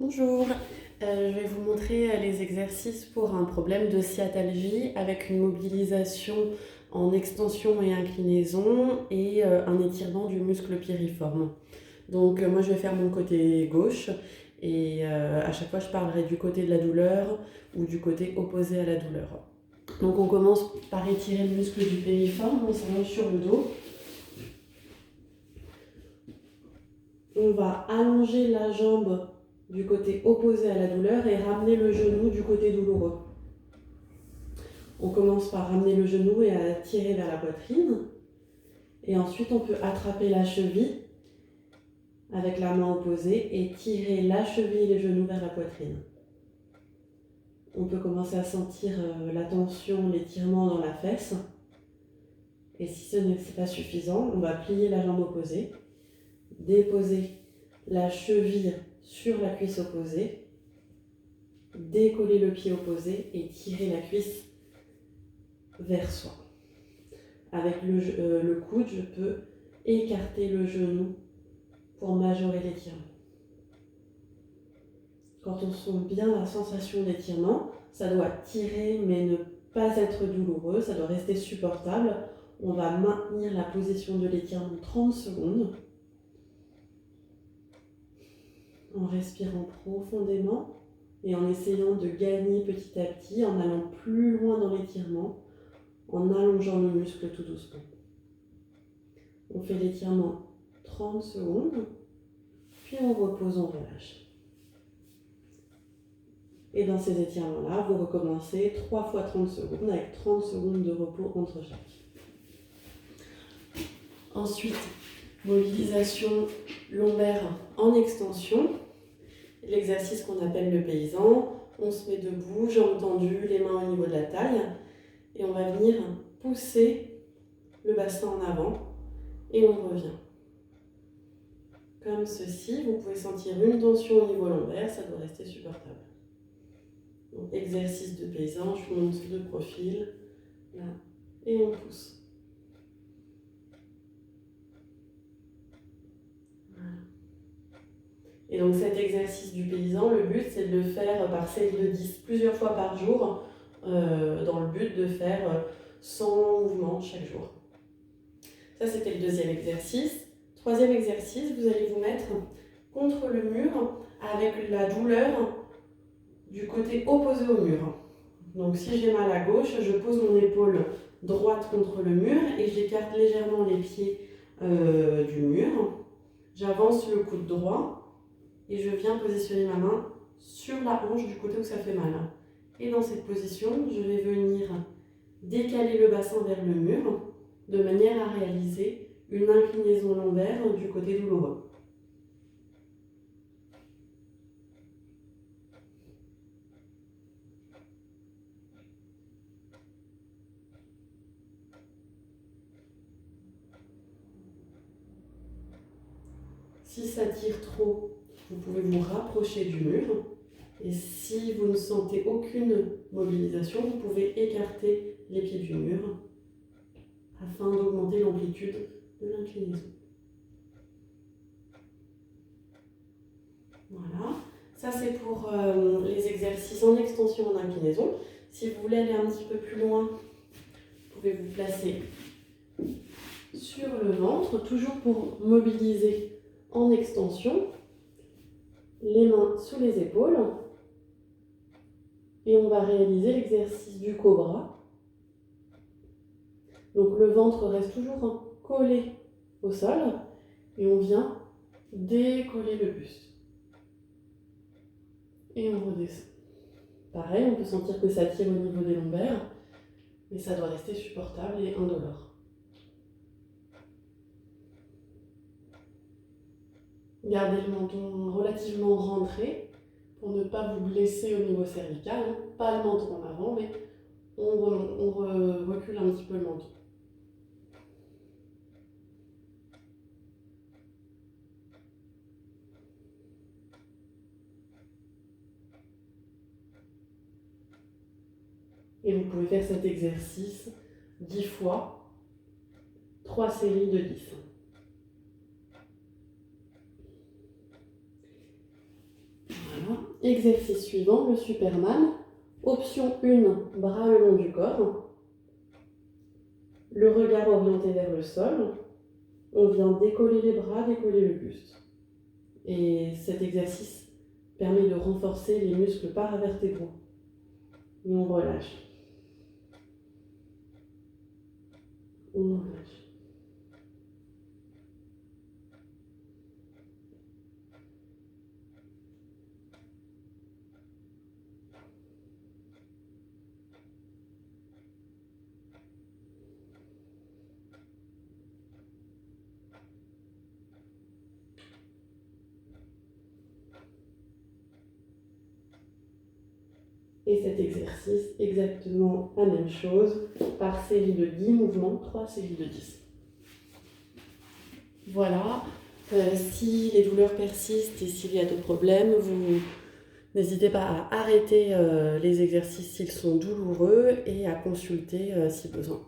Bonjour, je vais vous montrer les exercices pour un problème de sciatalgie avec une mobilisation en extension et inclinaison et un étirement du muscle piriforme. Donc moi je vais faire mon côté gauche et à chaque fois je parlerai du côté de la douleur ou du côté opposé à la douleur. Donc on commence par étirer le muscle du piriforme, on s'allonge sur le dos. On va allonger la jambe du côté opposé à la douleur et ramener le genou du côté douloureux. On commence par ramener le genou et à tirer vers la poitrine. Et ensuite, on peut attraper la cheville avec la main opposée et tirer la cheville et les genoux vers la poitrine. On peut commencer à sentir la tension, l'étirement dans la fesse. Et si ce n'est pas suffisant, on va plier la jambe opposée, déposer la cheville sur la cuisse opposée, décoller le pied opposé et tirer la cuisse vers soi. Avec le coude, je peux écarter le genou pour majorer l'étirement. Quand on sent bien la sensation d'étirement, ça doit tirer mais ne pas être douloureux, ça doit rester supportable. On va maintenir la position de l'étirement 30 secondes en respirant profondément et en essayant de gagner petit à petit, en allant plus loin dans l'étirement, en allongeant le muscle tout doucement. On fait l'étirement 30 secondes, puis on repose, on relâche. Et dans ces étirements-là, vous recommencez 3 fois 30 secondes avec 30 secondes de repos entre chaque. Ensuite, mobilisation lombaire en extension. L'exercice qu'on appelle le paysan. On se met debout, jambes tendues, les mains au niveau de la taille. Et on va venir pousser le bassin en avant et on revient. Comme ceci, vous pouvez sentir une tension au niveau lombaire, ça doit rester supportable. Donc, exercice de paysan, je vous montre de profil, là, et on pousse. Voilà. Et donc cet exercice du paysan, le but c'est de le faire par série de 10 plusieurs fois par jour, dans le but de faire 100 mouvements chaque jour. Ça c'était le deuxième exercice. Troisième exercice, vous allez vous mettre contre le mur avec la douleur du côté opposé au mur. Donc si j'ai mal à gauche, je pose mon épaule droite contre le mur et j'écarte légèrement les pieds du mur. J'avance le coude droit et je viens positionner ma main sur la hanche du côté où ça fait mal. Et dans cette position, je vais venir décaler le bassin vers le mur de manière à réaliser une inclinaison lombaire du côté douloureux. Si ça tire trop, vous pouvez vous rapprocher du mur. Et si vous ne sentez aucune mobilisation, vous pouvez écarter les pieds du mur afin d'augmenter l'amplitude de l'inclinaison. Voilà, ça c'est pour les exercices en extension, en inclinaison. Si vous voulez aller un petit peu plus loin, vous pouvez vous placer sur le ventre, toujours pour mobiliser en extension, les mains sous les épaules. Et on va réaliser l'exercice du cobra. Donc le ventre reste toujours collé au sol et on vient décoller le buste. Et on redescend. Pareil, on peut sentir que ça tire au niveau des lombaires, mais ça doit rester supportable et indolore. Gardez le menton relativement rentré pour ne pas vous blesser au niveau cervical. Pas le menton en avant, mais on recule un petit peu le menton. Et vous pouvez faire cet exercice 10 fois, 3 séries de 10. Exercice suivant, le Superman. Option 1, bras le long du corps. Le regard orienté vers le sol. On vient décoller les bras, décoller le buste. Et cet exercice permet de renforcer les muscles paravertébraux. Et on relâche. On relâche. Et cet exercice, exactement la même chose, par série de 10 mouvements, 3 séries de 10. Voilà, si les douleurs persistent et s'il y a d'autres problèmes, vous n'hésitez pas à arrêter les exercices s'ils sont douloureux et à consulter si besoin.